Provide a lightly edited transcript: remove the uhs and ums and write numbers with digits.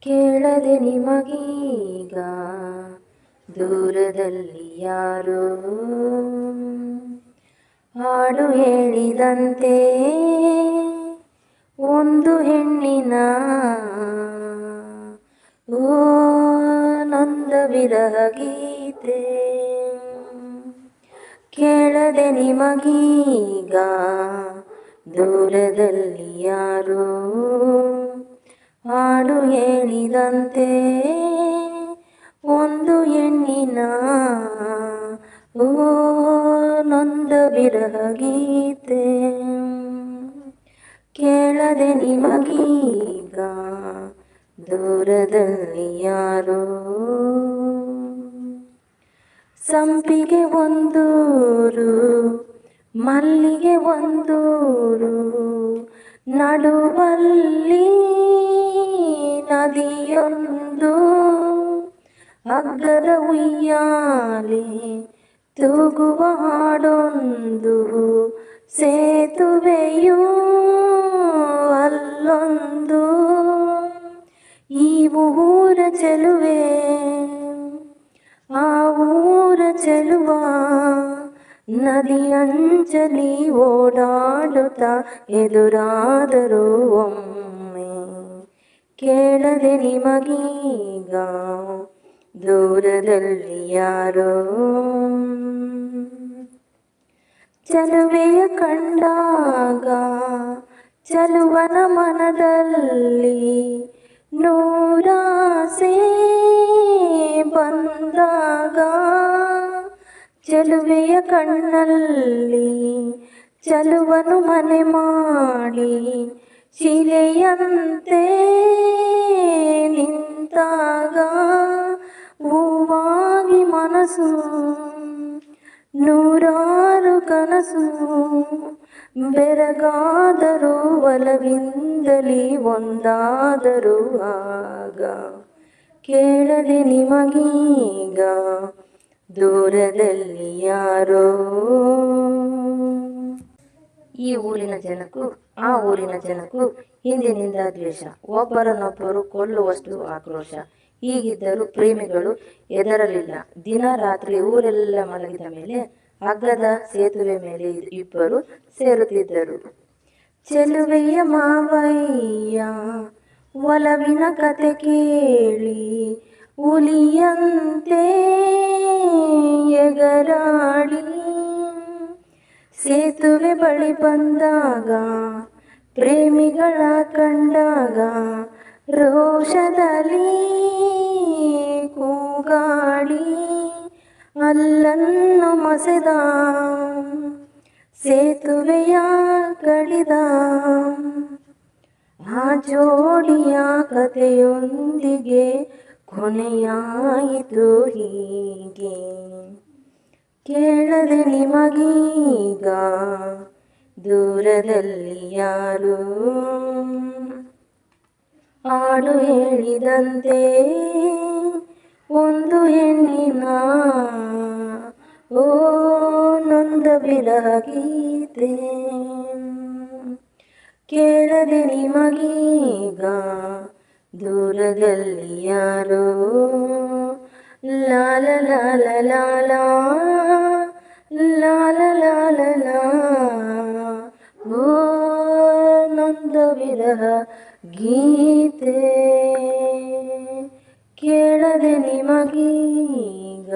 ಕೇಳದೆ ನಿಮಗೀಗ ದೂರದಲ್ಲಿ ಯಾರೋ ಹಾಡು ಹೇಳಿದಂತೆ ಒಂದು ಹೆಣ್ಣಿನ ಓ ನೊಂದ ವಿರಹ ಗೀತೆ. ಕೇಳದೆ ನಿಮಗೀಗ ದೂರದಲ್ಲಿ ಯಾರೋ ಹಾಡು ಹೇಳಿದಂತೆ ಒಂದು ಹೆಣ್ಣಿನ ಓ ನೊಂದ ವಿರಹ ಗೀತೆ. ಕೇಳದೆ ನಿಮಗೀಗ ದೂರದಲ್ಲಿ ಯಾರೋ ಸಂಪಿಗೆ ಒಂದೂರು ಮಲ್ಲಿಗೆ ಒಂದೂರು ನಡುವಲ್ಲಿ ನದಿಯೊಂದು ಹಗ್ಗದ ಉಯ್ಯಾಲೆ ತೂಗುವ ಹಾಡೊಂದು ಸೇತುವೆಯೂ ಅಲ್ಲೊಂದು ಈ ಊರ ಚೆಲುವೆ ಆ ಊರ ಚೆಲುವ ನದಿಯಂಚಲಿ ಓಡಾಡುತ್ತಾ ಎದುರಾದರೂ ಒಮ್ಮೆ. ಕೇಳದೆ ನಿಮಗೀಗ ದೂರದಲ್ಲಿ ಯಾರೋ ಚೆಲುವೆಯ ಕಂಡಾಗ ಚೆಲುವನ ಮನದಲ್ಲಿ ನೂರಾಸೆ ಬಂದಾಗ ಚೆಲುವೆಯ ಕಣ್ಣಲ್ಲಿ ಚೆಲುವನು ಮನೆ ಮಾಡಿ ಶಿಲೆಯಂತೆ ನಿಂತಾಗ ಹೂವಾಗಿ ಮನಸ್ಸು ನೂರಾರು ಕನಸು ಬೆರಗಾದರೂ ಒಲವಿಂದಲಿ ಒಂದಾದರೂ ಆಗ. ಕೇಳದೆ ನಿಮಗೀಗ ದೂರದಲ್ಲಿ ಯಾರೋ. ಈ ಊರಿನ ಜನಕ್ಕೂ ಆ ಊರಿನ ಜನಕ್ಕೂ ಹಿಂದಿನಿಂದ ದ್ವೇಷ, ಒಬ್ಬರನ್ನೊಬ್ಬರು ಕೊಲ್ಲುವಷ್ಟು ಆಕ್ರೋಶ. ಹೀಗಿದ್ದರೂ ಪ್ರೇಮಿಗಳು ಎದರಲಿಲ್ಲ. ದಿನ ರಾತ್ರಿ ಊರೆಲ್ಲ ಮಲಗಿದ ಮೇಲೆ ಹಗ್ಗದ ಸೇತುವೆ ಮೇಲೆ ಇಬ್ಬರು ಸೇರುತ್ತಿದ್ದರು. ಚೆಲುವೆಯ ಮಾವಯ್ಯ ಒಲವಿನ ಕತೆ ಕೇಳಿ ಹುಲಿಯಂತೆ ಎಗರಾಡಿ ಸೇತುವೆ ಬಳಿ ಬಂದಾಗ ಪ್ರೇಮಿಗಳ ಕಂಡಾಗ ರೋಷದಲ್ಲಿ ಕೂಗಾಡಿ ಅಲ್ಲನ್ನು ಮಸೆದ ಸೇತುವೆಯ ಕಡಿದ. ಆ ಜೋಡಿಯ ಕಥೆಯೊಂದಿಗೆ ಕೊನೆಯಾಯಿತು ಹೀಗೆ. ಕೇಳದೆ ನಿಮಗೀಗ ದೂರದಲ್ಲಿ ಯಾರೋ ಹಾಡು ಹೇಳಿದಂತೆ ಒಂದು ಹೆಣ್ಣಿನ ಓ ನೊಂದ ವಿರಹ ಗೀತೆ. ಕೇಳದೆ ನಿಮಗೀಗ ದೂರದಲ್ಲಿ ಯಾರೋ ಲಾಲ ಲಾಲ ಲಾಲ ಲಾಲ ಲಾಲ ಲಾ ಓ ನೊಂದ ವಿರಹ ಗೀತೆ. ಕೇಳದೆ ನಿಮಗೀಗ